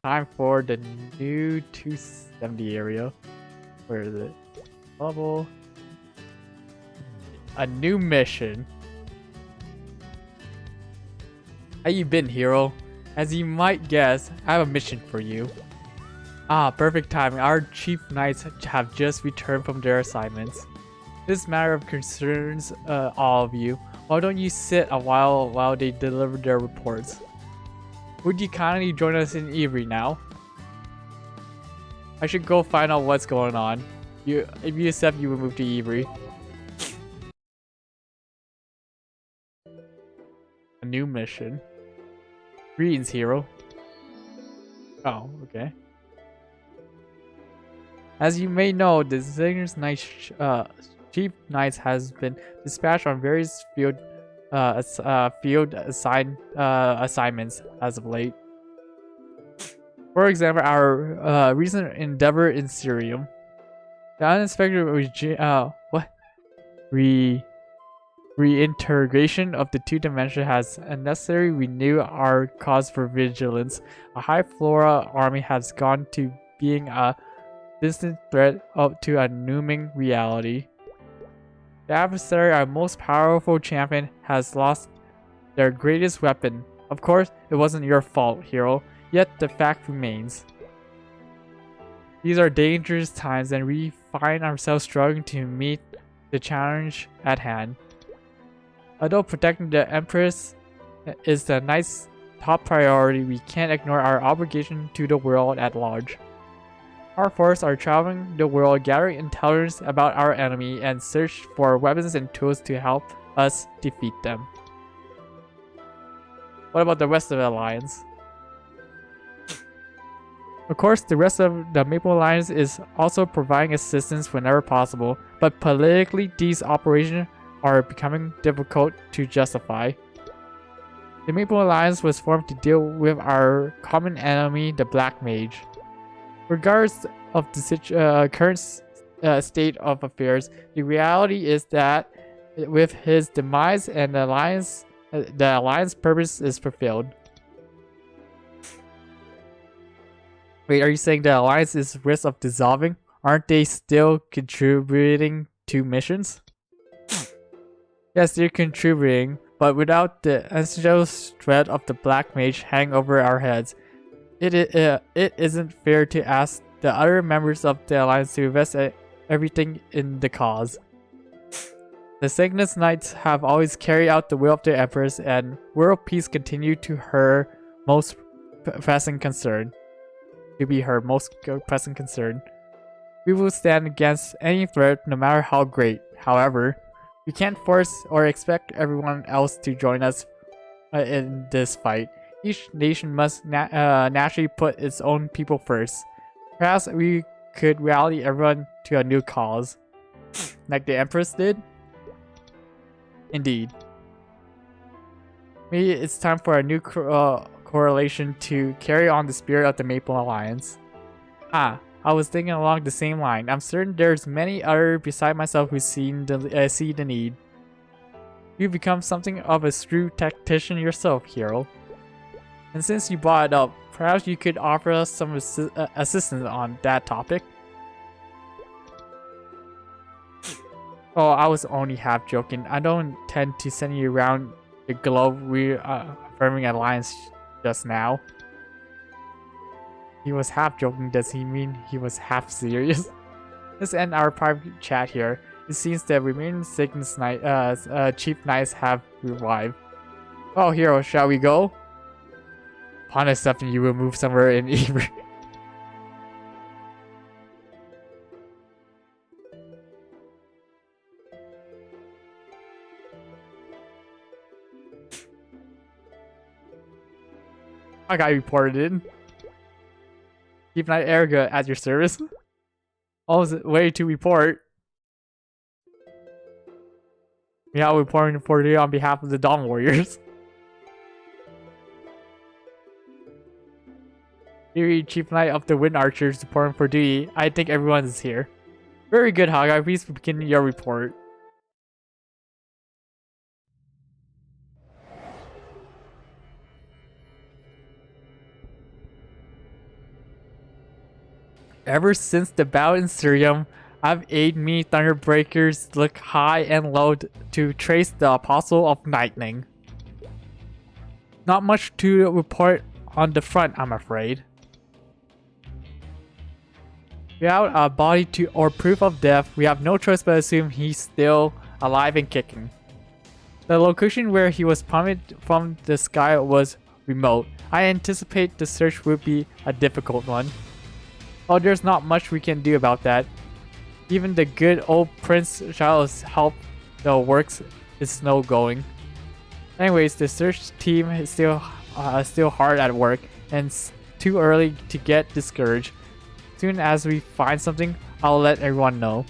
Time for the new 270 area. Where is it? Level. A new mission. How you been, hero? As you might guess, I have a mission for you. Ah, perfect timing. Our chief knights have just returned from their assignments. This matter of concerns all of you. Why don't you sit a while they deliver their reports? Would you kindly join us in Avery now? I should go find out what's going on. If you accept, you will move to Avery. A new mission. Greetings, hero. Oh, okay. As you may know, the Zingers Chief Knights has been dispatched on various field assignments as of late. For example, our recent endeavor in Syrium. The unexpected reintegration of the two dimensions has unnecessarily renewed our cause for vigilance. A high flora army has gone to being a distant threat up to a looming reality. The adversary, our most powerful champion, has lost their greatest weapon. Of course, it wasn't your fault, hero, yet the fact remains. These are dangerous times and we find ourselves struggling to meet the challenge at hand. Although protecting the Empress is the Knight's top priority, we can't ignore our obligation to the world at large. Our forces are traveling the world, gathering intelligence about our enemy and search for weapons and tools to help us defeat them. What about the rest of the Alliance? Of course, the rest of the Maple Alliance is also providing assistance whenever possible, but politically these operations are becoming difficult to justify. The Maple Alliance was formed to deal with our common enemy, the Black Mage. Regardless of the current state of affairs, the reality is that with his demise and the alliance purpose is fulfilled. Wait, are you saying the alliance is at risk of dissolving? Aren't they still contributing to missions? Yes, they're contributing, but without the essential threat of the Black Mage hanging over our heads, it isn't fair to ask the other members of the Alliance to invest everything in the cause. The Cygnus Knights have always carried out the will of the Empress, and world peace continue to her most pressing concern. We will stand against any threat, no matter how great. However, we can't force or expect everyone else to join us in this fight. Each nation must naturally put its own people first. Perhaps we could rally everyone to a new cause, like the Empress did? Indeed. Maybe it's time for a new correlation to carry on the spirit of the Maple Alliance. Ah, I was thinking along the same line. I'm certain there's many others beside myself who see the need. You've become something of a shrewd tactician yourself, hero. And since you brought it up, perhaps you could offer us some assistance on that topic? Oh, I was only half joking. I don't intend to send you around the globe affirming alliance just now. He was half joking. Does he mean he was half serious? Let's end our private chat here. It seems that remaining Cygnus Chief Knights have revived. Oh, hero, shall we go? Upon accepting, you will move somewhere in Avery. I got reported in. Chief Knight Erica at your service. Always way to report. Yeah, reporting for you on behalf of the Dawn Warriors. Eerie Chief Knight of the Wind Archers reporting for duty. I think everyone is here. Very good, Hawkeye. Please begin your report. Ever since the battle in Syrium, I've aided me Thunderbreakers look high and low to trace the Apostle of Lightning. Not much to report on the front, I'm afraid. Without a body or proof of death, we have no choice but assume he's still alive and kicking. The location where he was plummeted from the sky was remote. I anticipate the search would be a difficult one. Oh, there's not much we can do about that. Even the good old Prince Charles' help the works is no going. Anyways, the search team is still hard at work, and it's too early to get discouraged. Soon as we find something, I'll let everyone know.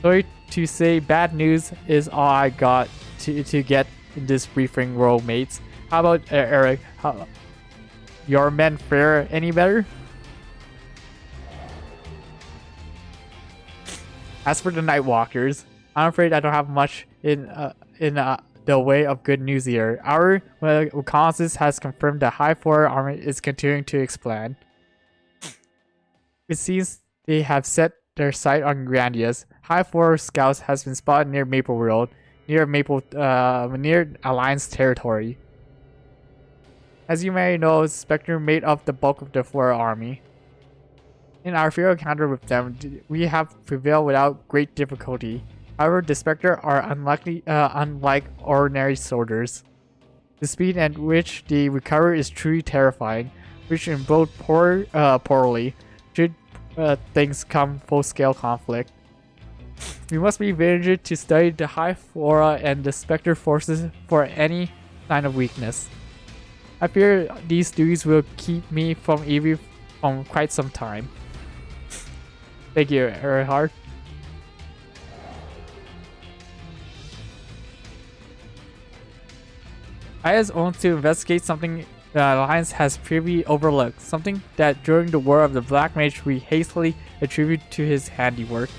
Sorry to say, bad news is all I got to get in this briefing, world mates. How about Eric? Your men fare any better? As for the Nightwalkers, I'm afraid I don't have much in the way of good news here. Our reconnaissance has confirmed that High Flora army is continuing to expand. It seems they have set their sight on Grandius. High Flora scouts has been spotted near Maple World, near Alliance territory. As you may know, Spectre made up the bulk of the Flora army. In our field encounter with them, we have prevailed without great difficulty. However, the Spectre are unlike ordinary soldiers. The speed at which they recover is truly terrifying, which can bode poorly should things come full-scale conflict. We must be vigilant to study the High Flora and the Spectre forces for any sign of weakness. I fear these duties will keep me from EV for quite some time. Thank you, Erhard. I just want to investigate something the Alliance has previously overlooked, something that during the War of the Black Mage we hastily attribute to his handiwork.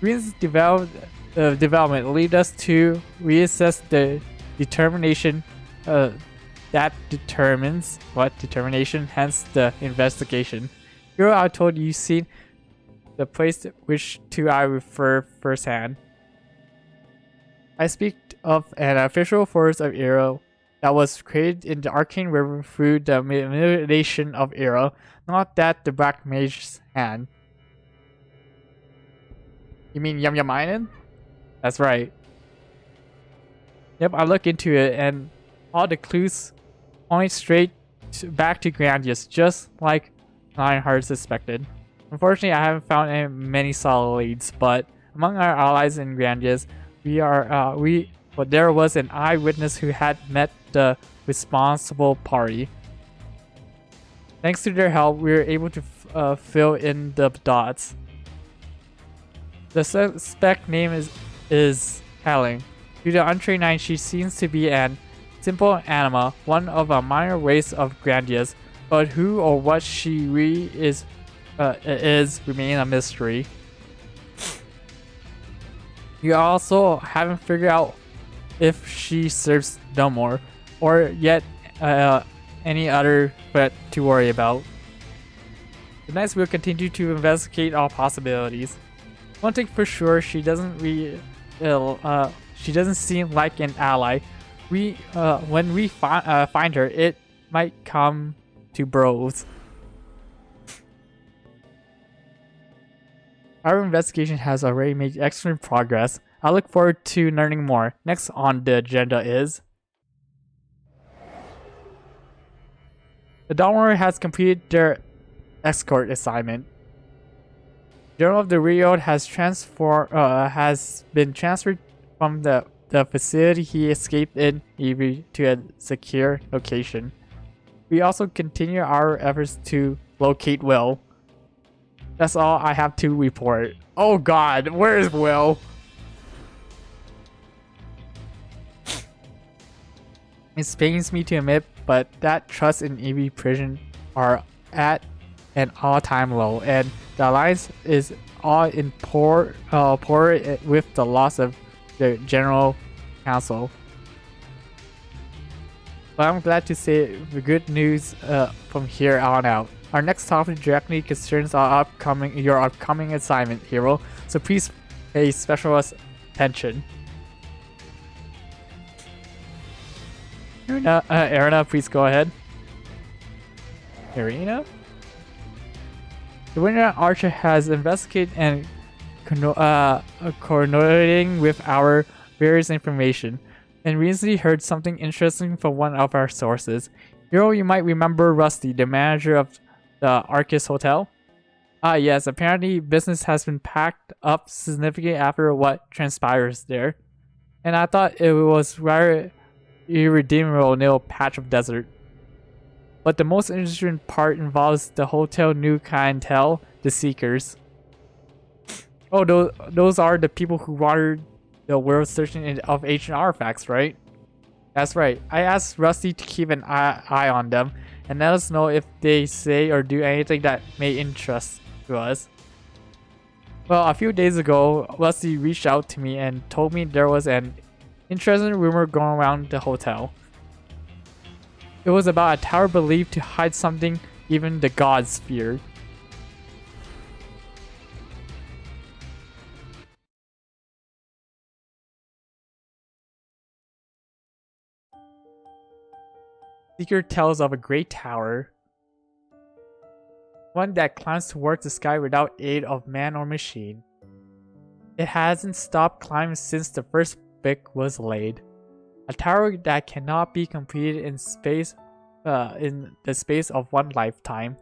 Green's development lead us to reassess the determination that determines what determination, hence the investigation. Here I told you seen the place which to I refer firsthand. I speak of an official force of Era that was created in the Arcane River through the manipulation of Era, not that the Black Mage's hand. You mean Yum Yum Island? That's right. Yep, I look into it and all the clues point straight back to Grandius, just like Lionheart suspected. Unfortunately, I haven't found many solid leads, but among our allies in Grandius, there was an eyewitness who had met the responsible party. Thanks to their help, we were able to fill in the dots. The suspect name is Helen. To the untrained eye, she seems to be an simple anima, one of a minor race of Grandius, but who or what she really is remain a mystery. You also haven't figured out if she serves no more, or yet any other threat to worry about. Tonight we'll continue to investigate all possibilities. One thing for sure, she doesn't seem like an ally. When we find her, it might come to bros. Our investigation has already made excellent progress. I look forward to learning more. Next on the agenda is... The Dawnwarrior has completed their escort assignment. General of the Rio has been transferred from the facility he escaped in EV to a secure location. We also continue our efforts to locate Will. That's all I have to report. Oh god, where is Will? It pains me to admit, but that trust in EV prison are at an all-time low, and the Alliance is all in poor with the loss of the General Council. But I'm glad to say the good news from here on out. Our next topic directly concerns your upcoming assignment, hero, so please pay special attention. Erina, please go ahead. Irina? The winner Archer has investigated and coordinating with our various information, and recently heard something interesting from one of our sources. Hero, you might remember Rusty, the manager of the Arcus Hotel? Ah yes, apparently business has been packed up significantly after what transpires there. And I thought it was rather irredeemable little patch of desert. But the most interesting part involves the hotel new clientele, the Seekers. Oh, those are the people who wandered the world searching of ancient artifacts, right? That's right. I asked Rusty to keep an eye on them and let us know if they say or do anything that may interest to us. Well, a few days ago, Rusty reached out to me and told me there was an interesting rumor going around the hotel. It was about a tower believed to hide something even the gods feared. Seeker tells of a great tower, one that climbs towards the sky without aid of man or machine. It hasn't stopped climbing since the first brick was laid. A tower that cannot be completed in the space of one lifetime.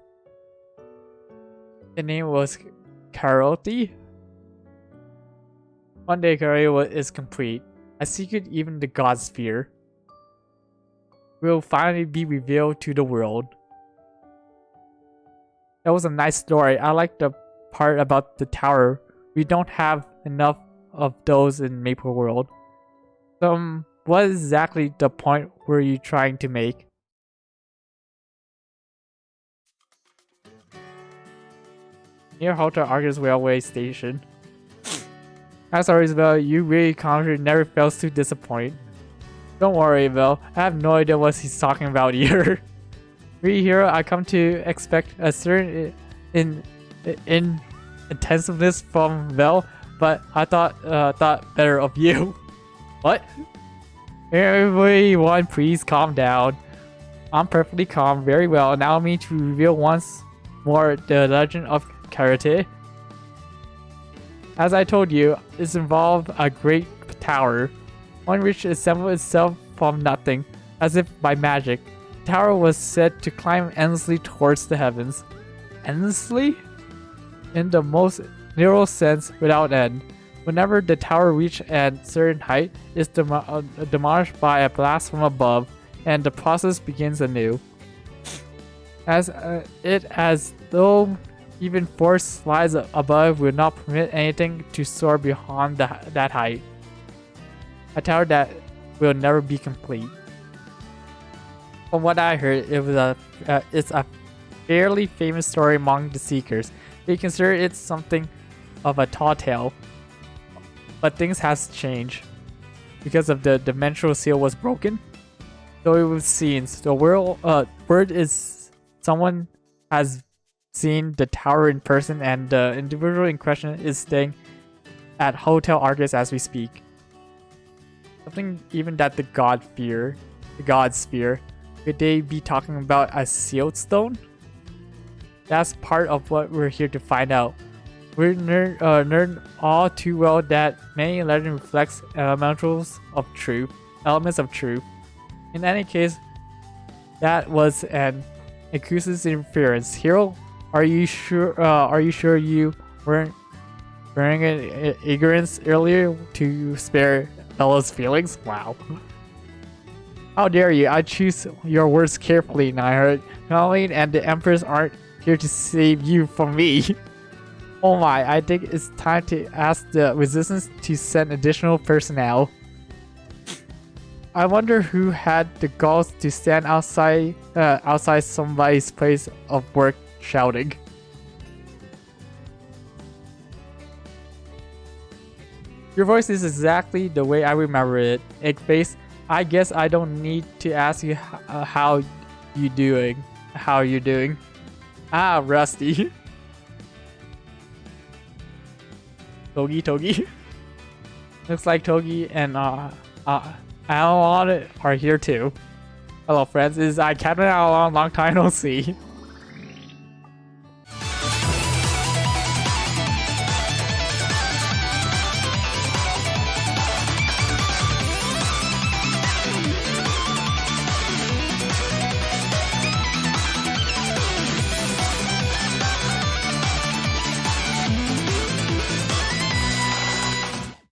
The name was Karote. One day Karote is complete, a secret even the gods fear will finally be revealed to the world. That was a nice story. I like the part about the tower. We don't have enough of those in Maple World. What exactly the point were you trying to make? Near Hotel Argus Railway Station. I'm sorry, Isabel, you really conquered never fails to disappoint. Don't worry, Isabel. I have no idea what he's talking about either. Really, hero, I come to expect a certain intensiveness from Vel, but I thought better of you. What? Everyone, please calm down. I'm perfectly calm. Very well. Allow me to reveal once more the legend of Karote. As I told you, this involved a great tower, one which assembled itself from nothing, as if by magic. The tower was said to climb endlessly towards the heavens. Endlessly? In the most literal sense, without end. Whenever the tower reached a certain height, it's demolished by a blast from above, and the process begins anew. As though even force lies above will not permit anything to soar beyond that height. A tower that will never be complete. From what I heard, it's a fairly famous story among the Seekers. They consider it something of a tall tale. But things has changed. Because of the dimensional seal was broken. So it was seen. The word is someone has seen the tower in person, and the individual in question is staying at Hotel Argus as we speak. Something even that the gods fear. Could they be talking about a sealed stone? That's part of what we're here to find out. We learn all too well that many legend reflects elements of truth. In any case, that was an acoustic interference. Hero, are you sure you weren't wearing an ignorance earlier to spare Bella's feelings? Wow. How dare you? I choose your words carefully, Nyhart. Colleen and the Empress aren't here to save you from me. Oh my, I think it's time to ask the Resistance to send additional personnel. I wonder who had the balls to stand outside somebody's place of work shouting. Your voice is exactly the way I remember it. Eggface, I guess I don't need to ask you how you're doing. Ah, Rusty. Togi. Looks like Togi and Alan are here too. Hello friends, this is Captain Alan, long time no see.